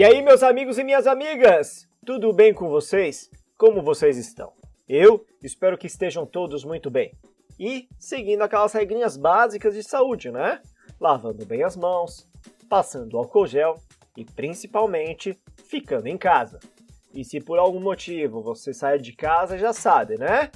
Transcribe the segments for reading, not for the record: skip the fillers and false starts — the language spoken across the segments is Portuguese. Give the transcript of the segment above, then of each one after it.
E aí, meus amigos e minhas amigas, tudo bem com vocês? Como vocês estão? Eu espero que estejam todos muito bem. E seguindo aquelas regrinhas básicas de saúde, né? Lavando bem as mãos, passando álcool gel e principalmente ficando em casa. E se por algum motivo você sair de casa, já sabe, né?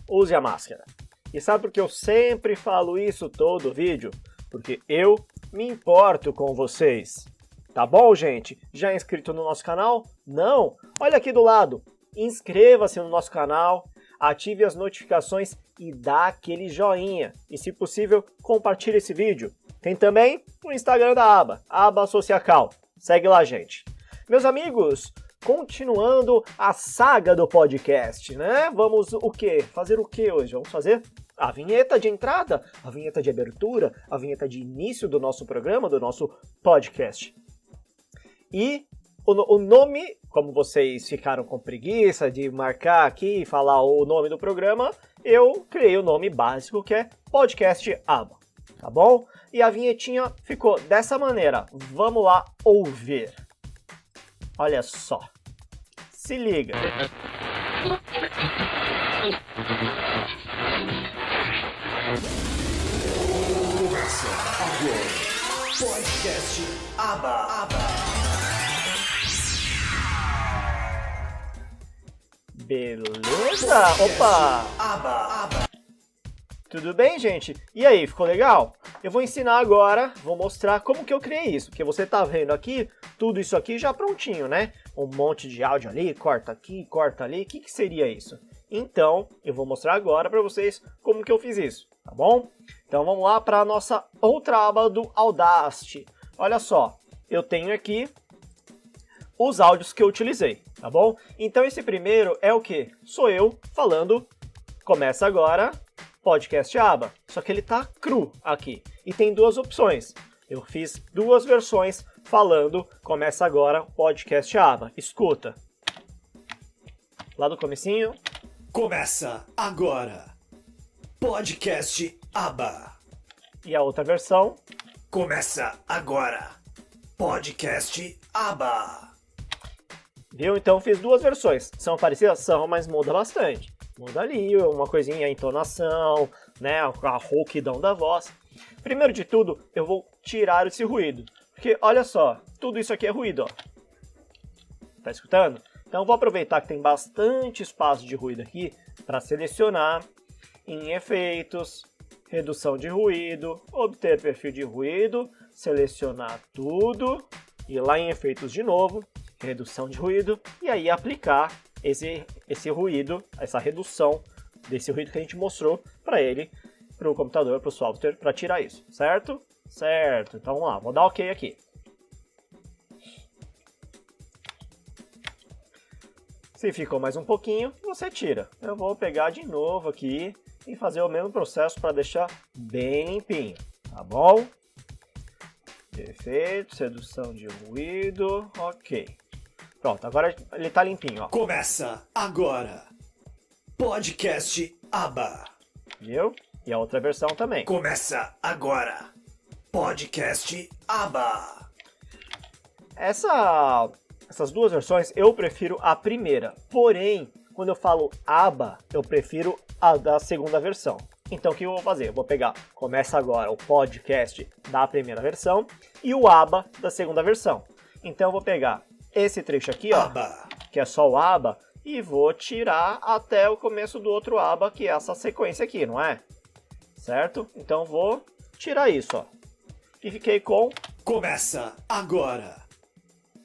Use a máscara. E sabe por que eu sempre falo isso todo vídeo? Porque eu me importo com vocês. Tá bom, gente? Já inscrito no nosso canal? Não? Olha aqui do lado. Inscreva-se no nosso canal, ative as notificações e dá aquele joinha. E, se possível, compartilhe esse vídeo. Tem também o Instagram da Aba Sociacal. Segue lá, gente. Meus amigos, continuando a saga do podcast, né? Vamos o quê? Fazer o quê hoje? Vamos fazer a vinheta de entrada, a vinheta de abertura, a vinheta de início do nosso programa, do nosso podcast. E o nome, como vocês ficaram com preguiça de marcar aqui e falar o nome do programa, eu criei o nome básico que é Podcast Aba, tá bom? E a vinhetinha ficou dessa maneira. Vamos lá ouvir. Olha só. Se liga. Começa agora. Podcast Aba. Beleza? Opa! Aba. Tudo bem, gente? E aí, ficou legal? Eu vou ensinar agora, vou mostrar como que eu criei isso, porque você tá vendo aqui, tudo isso aqui já prontinho, né? Um monte de áudio ali, corta aqui, corta ali, o que seria isso? Então, eu vou mostrar agora para vocês como que eu fiz isso, tá bom? Então vamos lá para a nossa outra aba do Audacity. Olha só, eu tenho aqui os áudios que eu utilizei, tá bom? Então esse primeiro é o quê? Sou eu falando, começa agora, podcast Aba. Só que ele tá cru aqui. E tem duas opções. Eu fiz duas versões falando, começa agora, podcast Aba. Escuta. Lá do comecinho. Começa agora. Podcast Aba. E a outra versão. Começa agora. Podcast Aba. Viu? Então fiz duas versões. São parecidas? São, mas muda bastante. Muda ali uma coisinha, a entonação, né? A rouquidão da voz. Primeiro de tudo, eu vou tirar esse ruído. Porque, olha só, tudo isso aqui é ruído, ó. Tá escutando? Então eu vou aproveitar que tem bastante espaço de ruído aqui para selecionar em efeitos, redução de ruído, obter perfil de ruído, selecionar tudo, ir lá em efeitos de novo, redução de ruído, e aí aplicar esse ruído, essa redução desse ruído que a gente mostrou para ele, para o computador, para o software, para tirar isso, certo? Certo, então vamos lá, vou dar OK aqui. Se ficou mais um pouquinho, você tira. Eu vou pegar de novo aqui e fazer o mesmo processo para deixar bem limpinho, tá bom? Efeitos, redução de ruído, OK. Pronto, agora ele tá limpinho, ó. Começa agora. Podcast Aba. Viu? E a outra versão também. Começa agora. Podcast Aba. Essas duas versões eu prefiro a primeira. Porém, quando eu falo aba, eu prefiro a da segunda versão. Então o que eu vou fazer? Eu vou pegar, começa agora o podcast da primeira versão e o aba da segunda versão. Então eu vou pegar esse trecho aqui, ó, Aba. que é só o aba, e vou tirar até o começo do outro aba, que é essa sequência aqui, não é? Certo? Então vou tirar isso, ó. E fiquei com... Começa agora.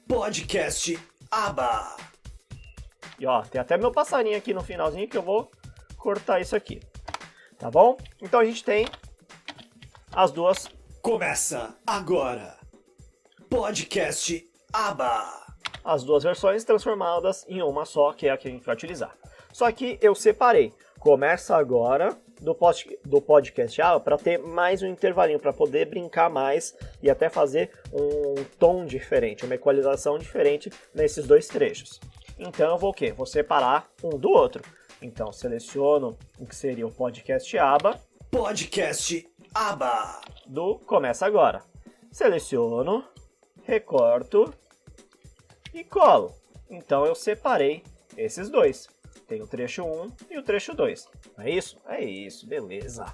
Podcast Aba. E ó, tem até meu passarinho aqui no finalzinho que eu vou cortar isso aqui. Tá bom? Então a gente tem as duas. Começa agora. Podcast Aba. As duas versões transformadas em uma só, que é a que a gente vai utilizar. Só que eu separei. Começa agora do podcast Aba para ter mais um intervalinho, para poder brincar mais e até fazer um tom diferente, uma equalização diferente nesses dois trechos. Então eu vou o quê? Vou separar um do outro. Então seleciono o que seria o podcast Aba. Podcast Aba. Do Começa Agora. Seleciono, recorto e colo. Então eu separei esses dois. Tem o trecho 1 e o trecho 2. Não é isso? É isso, beleza.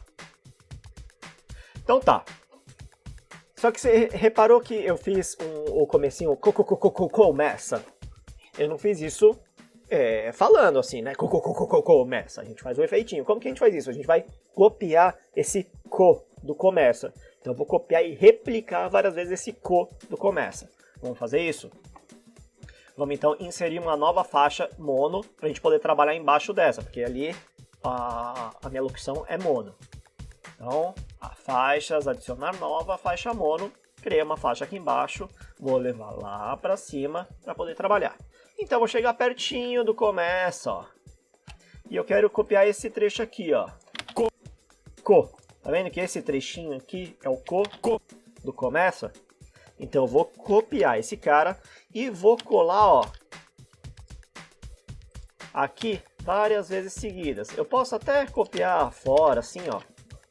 Então tá. Só que você reparou que eu fiz o comecinho, começa. Eu não fiz isso falando assim, né? Começa. A gente faz o efeitinho. Como que a gente faz isso? A gente vai copiar esse do começa. Então eu vou copiar e replicar várias vezes esse do começa. Vamos fazer isso? Vamos então inserir uma nova faixa mono para a gente poder trabalhar embaixo dessa, porque ali a minha locução é mono. Então, faixas, adicionar nova faixa mono, criei uma faixa aqui embaixo, vou levar lá para cima para poder trabalhar. Então, vou chegar pertinho do começa, ó. E eu quero copiar esse trecho aqui, ó. Tá vendo que esse trechinho aqui é o do começa? Então, eu vou copiar esse cara e vou colar, ó, aqui várias vezes seguidas. Eu posso até copiar fora, assim, ó.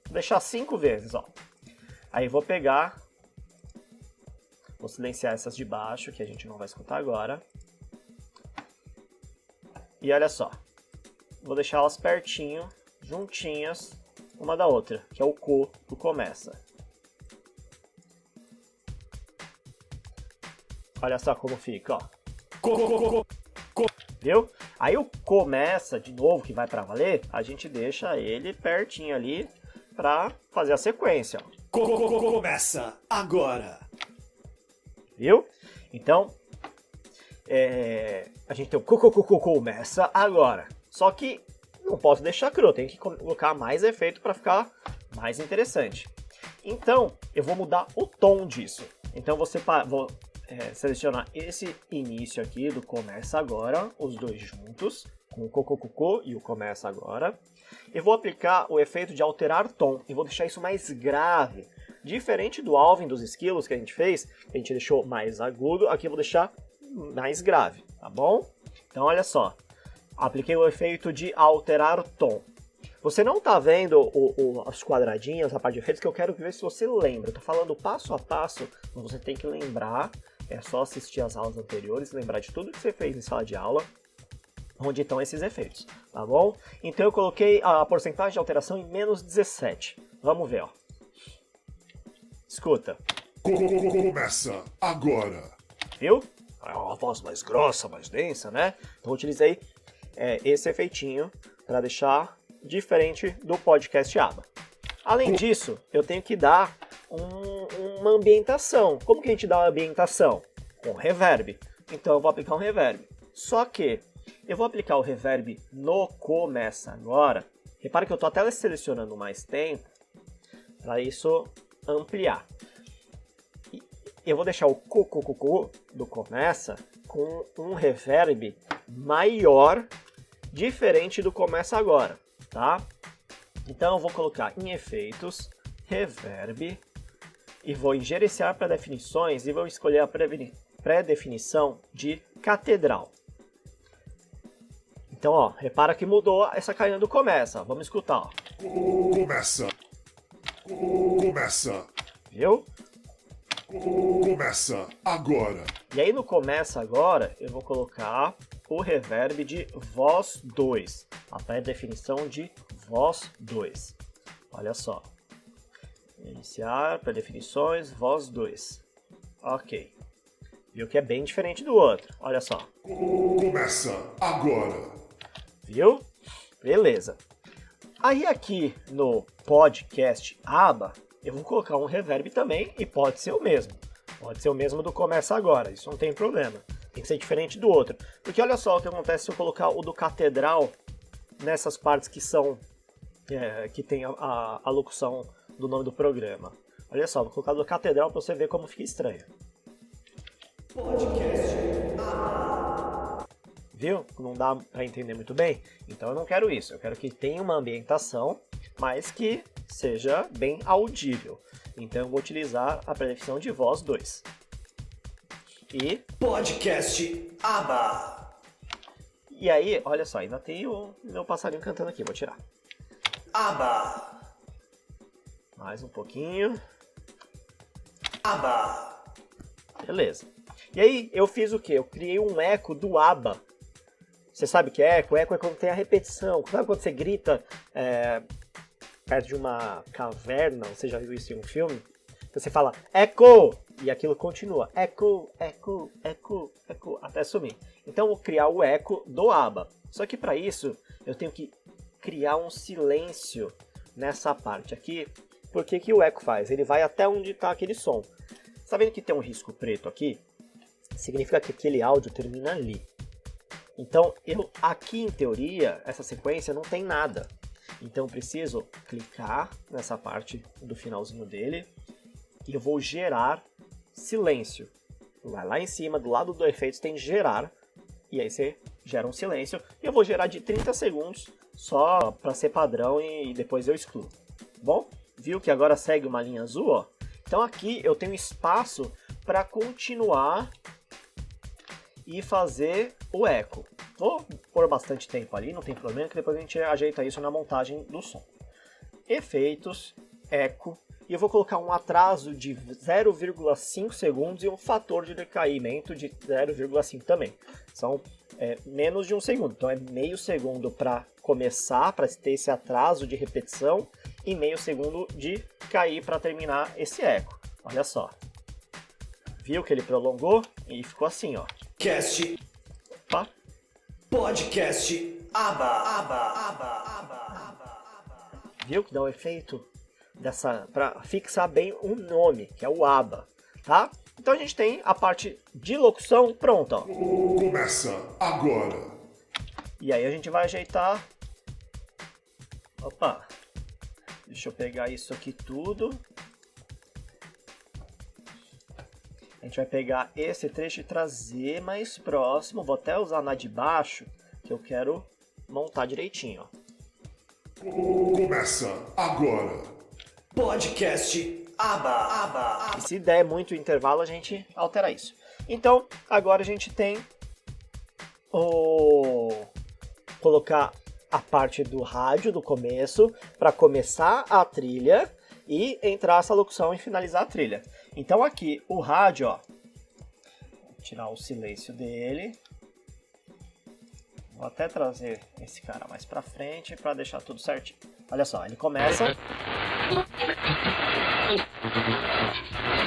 Vou deixar 5 vezes, ó. Aí vou pegar, vou silenciar essas de baixo, que a gente não vai escutar agora. E olha só, vou deixar elas pertinho, juntinhas, uma da outra, que é o do começa. Olha só como fica, ó. Viu? Aí o começa, de novo, que vai pra valer, a gente deixa ele pertinho ali pra fazer a sequência, ó. Começa agora. Viu? Então, a gente tem o começa agora. Só que não posso deixar cru, tem que colocar mais efeito para ficar mais interessante. Então, eu vou mudar o tom disso. Então, vou selecionar esse início aqui do começa agora, os dois juntos, com o cocô e o começa agora. Eu vou aplicar o efeito de alterar tom e vou deixar isso mais grave. Diferente do Alvin dos esquilos que a gente fez, que a gente deixou mais agudo, aqui eu vou deixar mais grave, tá bom? Então olha só, apliquei o efeito de alterar tom. Você não tá vendo os quadradinhos, a parte de efeitos, que eu quero ver se você lembra. Eu tô falando passo a passo, você tem que lembrar, é só assistir as aulas anteriores, lembrar de tudo que você fez em sala de aula, onde estão esses efeitos, tá bom? Então eu coloquei a porcentagem de alteração em menos 17. Vamos ver, ó. Escuta. Começa agora. Viu? É uma voz mais grossa, mais densa, né? Então eu utilizei esse efeitinho para deixar diferente do podcast ABA. Além disso, eu tenho que dar uma ambientação. Como que a gente dá uma ambientação? Com reverb. Então eu vou aplicar um reverb. Só que eu vou aplicar o reverb no começa agora. Repara que eu estou até selecionando mais tempo para isso ampliar. Eu vou deixar o cocô do começa com um reverb maior, diferente do começa agora, tá? Então eu vou colocar em efeitos, reverb, e vou em gerenciar pré-definições e vou escolher a pré-definição de catedral. Então, ó, repara que mudou essa carinha do começa. Vamos escutar, ó. Começa. Começa. Viu? Começa agora. E aí no começa agora, eu vou colocar o reverb de voz 2. A pré-definição de voz 2. Olha só. Iniciar, pré-definições, voz 2. Ok. Viu que é bem diferente do outro. Olha só. Começa agora. Viu? Beleza. Aí aqui no podcast ABA, eu vou colocar um reverb também e pode ser o mesmo. Pode ser o mesmo do começa agora, isso não tem problema. Tem que ser diferente do outro. Porque olha só o que acontece se eu colocar o do catedral nessas partes que são que tem a locução do nome do programa. Olha só, vou colocar o do catedral para você ver como fica estranho. Podcast. Viu? Não dá para entender muito bem? Então eu não quero isso. Eu quero que tenha uma ambientação, mas que seja bem audível. Então eu vou utilizar a pré-definição de voz 2. E Podcast ABA. E aí, olha só, ainda tem o meu passarinho cantando aqui, vou tirar. ABA. Mais um pouquinho. ABA. Beleza. E aí eu fiz o quê? Eu criei um eco do ABBA. Você sabe o que é eco? Eco é quando tem a repetição. Sabe quando você grita perto de uma caverna? Você já viu isso em um filme? Você fala eco! E aquilo continua. Eco, eco, eco, eco, até sumir. Então eu vou criar o eco do ABBA. Só que para isso eu tenho que criar um silêncio nessa parte aqui. Porque que o eco faz? Ele vai até onde está aquele som. Tá vendo que tem um risco preto aqui? Significa que aquele áudio termina ali. Então, aqui em teoria, essa sequência não tem nada. Então eu preciso clicar nessa parte do finalzinho dele e eu vou gerar silêncio. Vai lá em cima, do lado do efeitos tem gerar, e aí você gera um silêncio. E eu vou gerar de 30 segundos só para ser padrão e depois eu excluo. Bom, viu que agora segue uma linha azul, ó? Então aqui eu tenho espaço para continuar e fazer o eco. Vou pôr bastante tempo ali, não tem problema, que depois a gente ajeita isso na montagem do som. Efeitos, eco, e eu vou colocar um atraso de 0,5 segundos e um fator de decaimento de 0,5 também. São menos de um segundo, então é meio segundo para começar, para ter esse atraso de repetição, e meio segundo de cair para terminar esse eco. Olha só. Viu que ele prolongou? E ficou assim, ó. Cast. Opa. Podcast ABBA. Viu que dá um efeito para fixar bem o nome, que é o ABBA, tá? Então a gente tem a parte de locução pronta, ó. Começa agora. E aí a gente vai ajeitar. Opa. Deixa eu pegar isso aqui tudo. A gente vai pegar esse trecho e trazer mais próximo. Vou até usar na de baixo, que eu quero montar direitinho, ó. Começa agora. Podcast ABBA. E se der muito intervalo, a gente altera isso. Então, agora a gente tem colocar a parte do rádio do começo para começar a trilha e entrar essa locução e finalizar a trilha. Então aqui o rádio, ó, vou tirar o silêncio dele. Vou até trazer esse cara mais para frente para deixar tudo certinho. Olha só, ele começa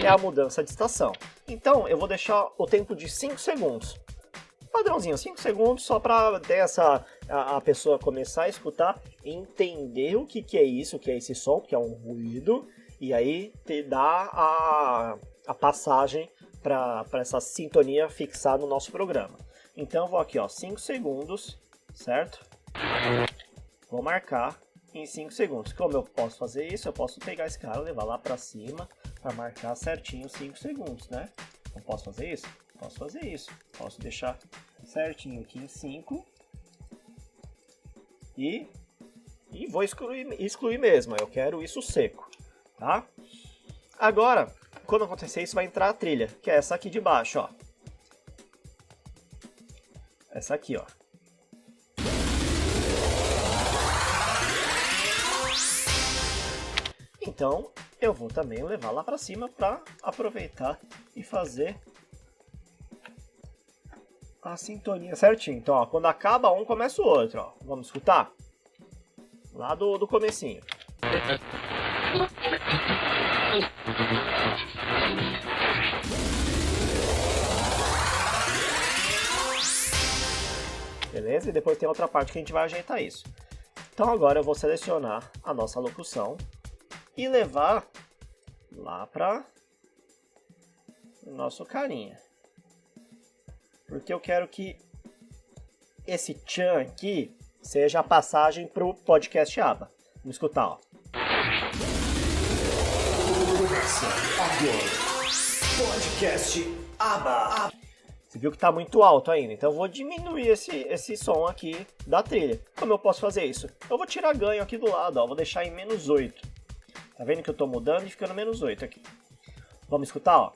e é a mudança de estação. Então eu vou deixar o tempo de 5 segundos. Padrãozinho, 5 segundos, só para a pessoa começar a escutar, entender o que é isso, o que é esse som, que é um ruído, e aí te dá a passagem para essa sintonia fixar no nosso programa. Então eu vou aqui, ó, 5 segundos, certo? Vou marcar em 5 segundos. Como eu posso fazer isso? Eu posso pegar esse cara, levar lá para cima, para marcar certinho 5 segundos, né? Não posso fazer isso? Posso fazer isso. Posso deixar certinho aqui em 5. E vou excluir mesmo. Eu quero isso seco, tá? Agora, quando acontecer isso, vai entrar a trilha, que é essa aqui de baixo, ó. Essa aqui, ó. Então, eu vou também levar lá para cima para aproveitar e fazer a sintonia certinho. Então, ó, quando acaba um, começa o outro, ó. Vamos escutar? Lá do comecinho. Beleza? E depois tem outra parte que a gente vai ajeitar isso. Então agora eu vou selecionar a nossa locução e levar lá para o nosso carinha. Porque eu quero que esse tchan aqui seja a passagem para o podcast ABBA. Vamos escutar, ó. Começa agora. Podcast ABBA. Você viu que está muito alto ainda, então eu vou diminuir esse som aqui da trilha. Como eu posso fazer isso? Eu vou tirar ganho aqui do lado, ó, vou deixar em menos 8. Tá vendo que eu estou mudando e ficando menos 8 aqui. Vamos escutar, ó.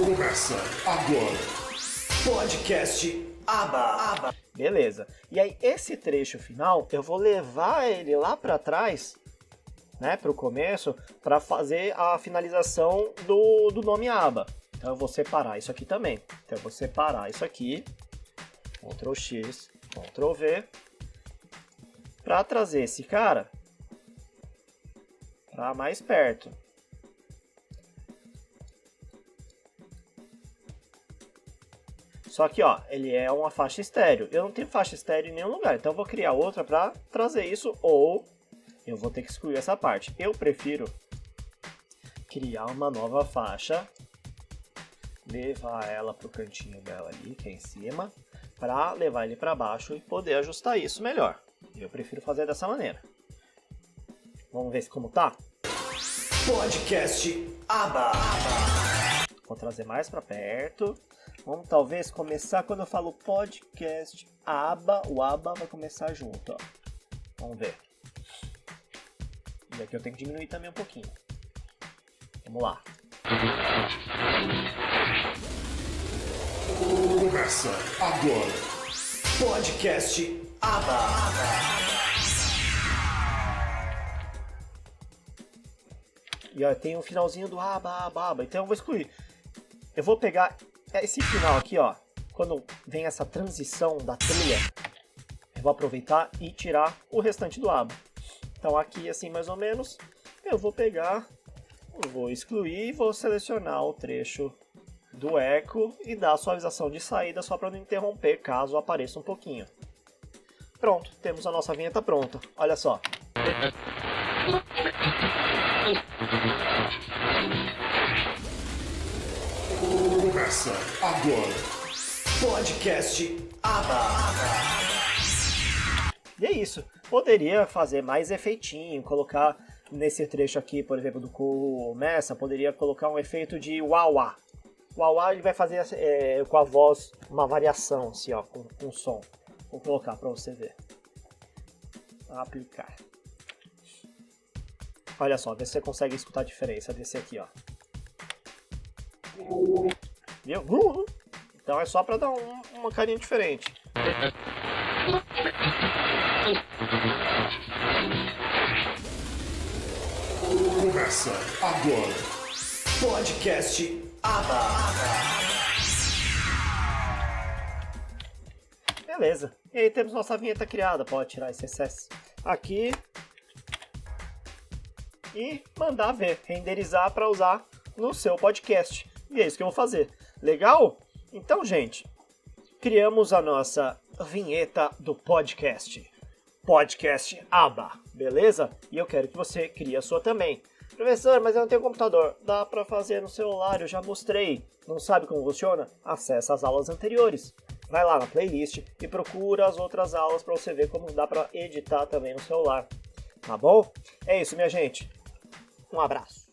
Começa agora. Podcast ABBA. Beleza. E aí esse trecho final, eu vou levar ele lá para trás né, para o começo, para fazer a finalização do nome aba. Então eu vou separar isso aqui também. Então eu vou separar isso aqui, Ctrl X, Ctrl V, para trazer esse cara para mais perto. Só que, ó, ele é uma faixa estéreo. Eu não tenho faixa estéreo em nenhum lugar, então eu vou criar outra para trazer isso, ou eu vou ter que excluir essa parte. Eu prefiro criar uma nova faixa, levar ela para o cantinho dela ali, que é em cima, para levar ele para baixo e poder ajustar isso melhor. Eu prefiro fazer dessa maneira. Vamos ver como tá? Podcast Aba. Vou trazer mais para perto. Vamos talvez começar quando eu falo podcast aba, o aba vai começar junto, ó. Vamos ver. E aqui eu tenho que diminuir também um pouquinho. Vamos lá. Começa agora. Podcast Aba. E ó, tem o finalzinho do aba. Então eu vou excluir. Eu vou pegar esse final aqui, ó. Quando vem essa transição da trilha, eu vou aproveitar e tirar o restante do aba. Então aqui, assim, mais ou menos, eu vou pegar, eu vou excluir e vou selecionar o trecho do eco e dar a suavização de saída só para não interromper caso apareça um pouquinho. Pronto, temos a nossa vinheta pronta. Olha só. Começa agora. Podcast Aba. E é isso. Poderia fazer mais efeitinho, colocar nesse trecho aqui, por exemplo, do começa, poderia colocar um efeito de wah-wah. Wah-wah ele vai fazer com a voz uma variação, assim, ó, com som. Vou colocar para você ver. Aplicar. Olha só, vê se você consegue escutar a diferença desse aqui, ó. Viu? Então é só para dar uma carinha diferente. Começa agora. Podcast Aba. Beleza. E aí temos nossa vinheta criada. Pode tirar esse excesso aqui. E mandar ver, renderizar para usar no seu podcast. E é isso que eu vou fazer. Legal? Então, gente, criamos a nossa vinheta do podcast. Podcast Aba, beleza? E eu quero que você crie a sua também. Professor, mas eu não tenho computador. Dá para fazer no celular, eu já mostrei. Não sabe como funciona? Acesse as aulas anteriores. Vai lá na playlist e procura as outras aulas para você ver como dá para editar também no celular. Tá bom? É isso, minha gente. Um abraço.